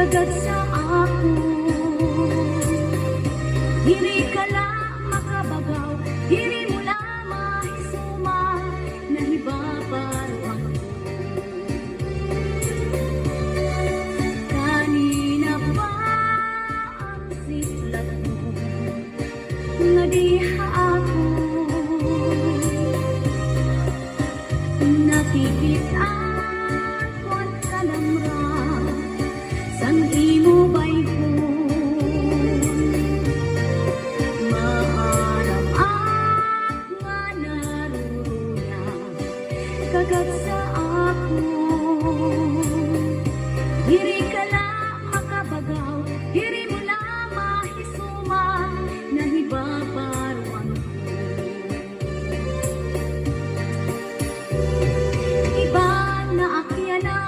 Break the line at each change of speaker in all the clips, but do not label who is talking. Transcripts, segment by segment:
kagat sa ako. Diri ka lang makabagaw, diri mo lang mahisuma, nahibabarwang ko. Kanina pa ang siplat mo, nga diha ako. Nakikita ko't kalamra sang imo bayhon. Maaram nga naruruya kagat sa ako. Diri ka lang makabagaw, diri mo lang mahisuma, nahibabarwang ko. Iba na akyana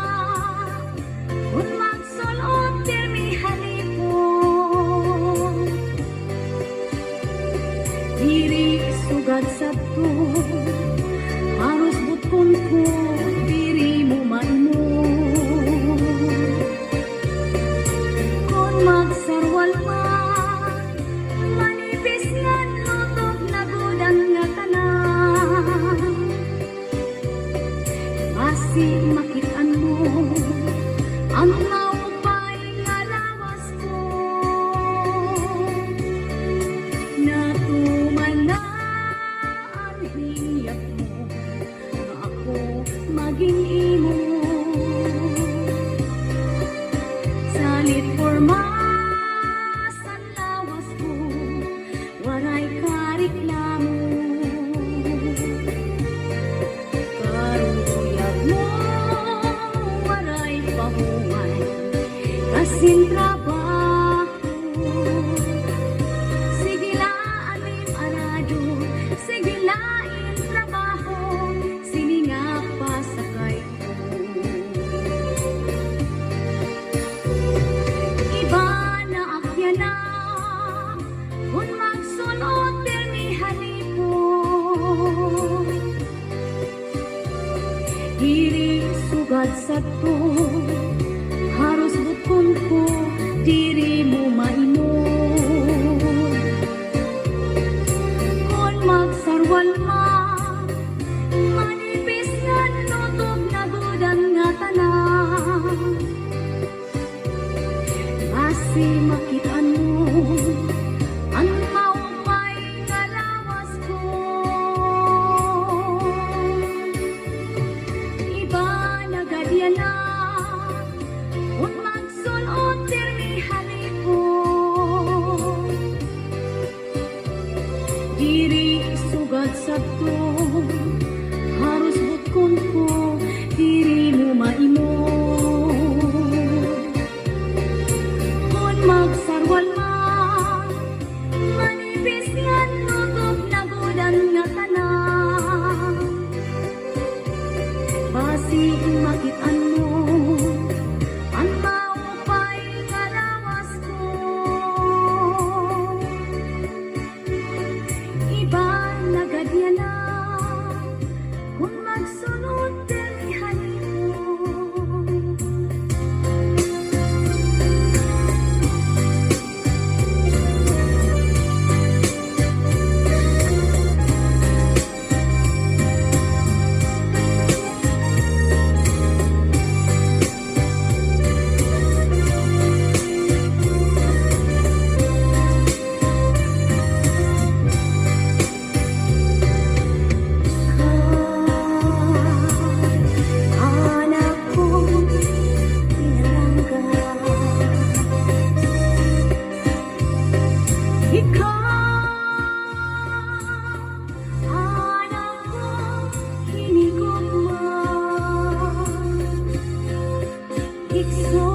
kung magsulot dirmi halipon. Diri sugad sabto haros butkon ko, diri mo maimo. Kung magsarwal man manipis nga lutok na gudang nga tanan, basi makitaan mo ang maupay nga lawas ko. Natuman na ang hiyap mo, nga ako maging imo. Salit forma sa lawas ko, waray kareklamo. Karuyag mo, waray pahuway, kasing trabaho. Sige laanim aradyo, sige lain trabaho, sininga pasakay ko. Iba na akyana kung magsunod dirmi halipon. Diri sugad sabto haros butkon ko, diri mo maimo. Kung magsarwal man manipis nga lutok na gudang nga tanan, basi makitaan mo ang maupay nga lawas ko. Iba na gadyana kung magsulot dirmi halipon. Diri sugad sabto haros butkon ko, diri mo maimo. Kung magsarwal man manipis nga lutok na gudang nga tanan, basi makitaan mo ang maupay nga lawas ko. Iba na gadyana kung magsunod dirmi halipon. Anak ko, pinalangga. Ikaw, anak ko, hinigugma. Ikso